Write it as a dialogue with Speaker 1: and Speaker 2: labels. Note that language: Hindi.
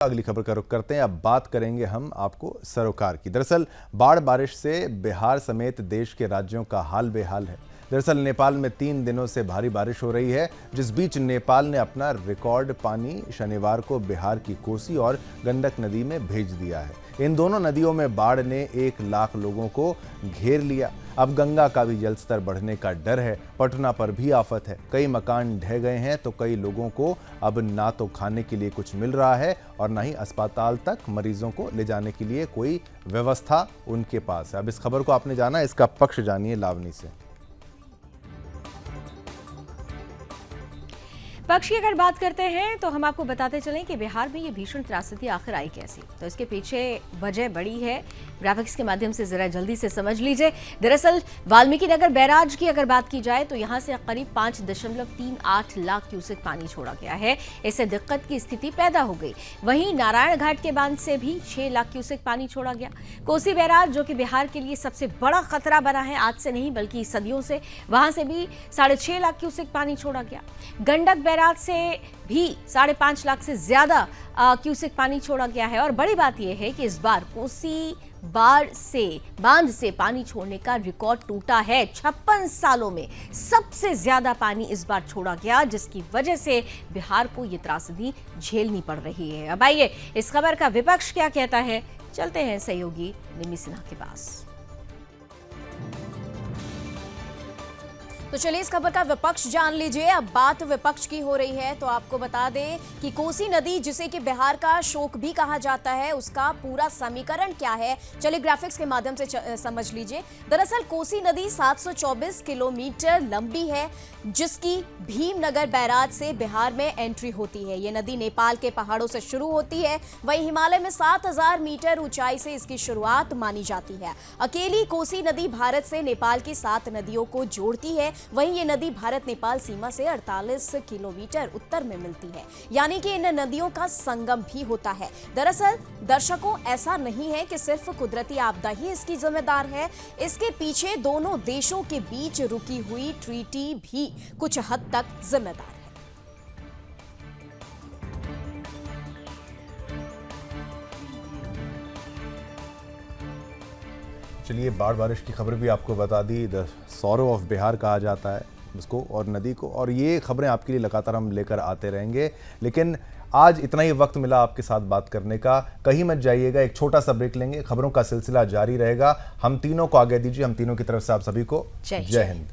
Speaker 1: अगली खबर का रुख करते हैं। अब बात करेंगे हम आपको सरोकार की। दरअसल बाढ़ बारिश से बिहार समेत देश के राज्यों का हाल बेहाल है। दरअसल नेपाल में 3 दिनों से भारी बारिश हो रही है, जिस बीच नेपाल ने अपना रिकॉर्ड पानी शनिवार को बिहार की कोसी और गंडक नदी में भेज दिया है। इन दोनों नदियों में बाढ़ ने 1 लाख लोगों को घेर लिया। अब गंगा का भी जलस्तर बढ़ने का डर है। पटना पर भी आफत है। कई मकान ढह गए हैं तो कई लोगों को अब ना तो खाने के लिए कुछ मिल रहा है और ना ही अस्पताल तक मरीजों को ले जाने के लिए कोई व्यवस्था उनके पास है। अब इस खबर को आपने जाना, इसका पक्ष जानिए लावनी से।
Speaker 2: पक्ष की अगर बात करते हैं तो हम आपको बताते चलें कि बिहार में ये भीषण त्रासदी आखिर आई कैसी। तो इसके पीछे वजह बड़ी है, ग्राफिक्स के माध्यम से जरा जल्दी से समझ लीजिए। दरअसल वाल्मीकि नगर बैराज की अगर बात की जाए तो यहां से करीब 5.38 लाख क्यूसेक पानी छोड़ा गया है। इससे दिक्कत की स्थिति पैदा हो गई। वहीं नारायण घाट के बांध से भी 6 लाख क्यूसेक पानी छोड़ा गया। कोसी बैराज जो कि बिहार के लिए सबसे बड़ा खतरा बना है, आज से नहीं बल्कि सदियों से, वहां से भी 6.5 लाख क्यूसेक पानी छोड़ा गया। गंडक बैराज से भी 5.5 लाख से ज्यादा क्यूसेक पानी छोड़ा गया है। और बड़ी बात यह है कि इस बार कोसी बांध से पानी छोड़ने का रिकॉर्ड टूटा है। 56 सालों में सबसे ज्यादा पानी इस बार छोड़ा गया, जिसकी वजह से बिहार को ये त्रासदी झेलनी पड़ रही है। अब आइए इस खबर का विपक्ष क्या कहता है, चलते हैं सहयोगी निमी सिन्हा के पास।
Speaker 3: तो चलिए इस खबर का विपक्ष जान लीजिए। अब बात विपक्ष की हो रही है तो आपको बता दें कि कोसी नदी, जिसे कि बिहार का शोक भी कहा जाता है, उसका पूरा समीकरण क्या है, चलिए ग्राफिक्स के माध्यम से समझ लीजिए। दरअसल कोसी नदी 724 किलोमीटर लंबी है, जिसकी भीमनगर बैराज से बिहार में एंट्री होती है। ये नदी नेपाल के पहाड़ों से शुरू होती है, वहीं हिमालय में 7000 मीटर ऊंचाई से इसकी शुरुआत मानी जाती है। अकेली कोसी नदी भारत से नेपाल की 7 नदियों को जोड़ती है। वहीं ये नदी भारत नेपाल सीमा से 48 किलोमीटर उत्तर में मिलती है, यानी कि इन नदियों का संगम भी होता है। दरअसल दर्शकों, ऐसा नहीं है कि सिर्फ कुदरती आपदा ही इसकी जिम्मेदार है, इसके पीछे दोनों देशों के बीच रुकी हुई ट्रीटी भी कुछ हद तक जिम्मेदार है।
Speaker 1: चलिए बाढ़ बारिश की खबर भी आपको बता दी। द सॉरो ऑफ बिहार कहा जाता है उसको और नदी को, और ये खबरें आपके लिए लगातार हम लेकर आते रहेंगे। लेकिन आज इतना ही वक्त मिला आपके साथ बात करने का। कहीं मत जाइएगा, एक छोटा सा ब्रेक लेंगे, खबरों का सिलसिला जारी रहेगा। हम तीनों को आगे दीजिए। हम तीनों की तरफ से आप सभी को जय हिंद।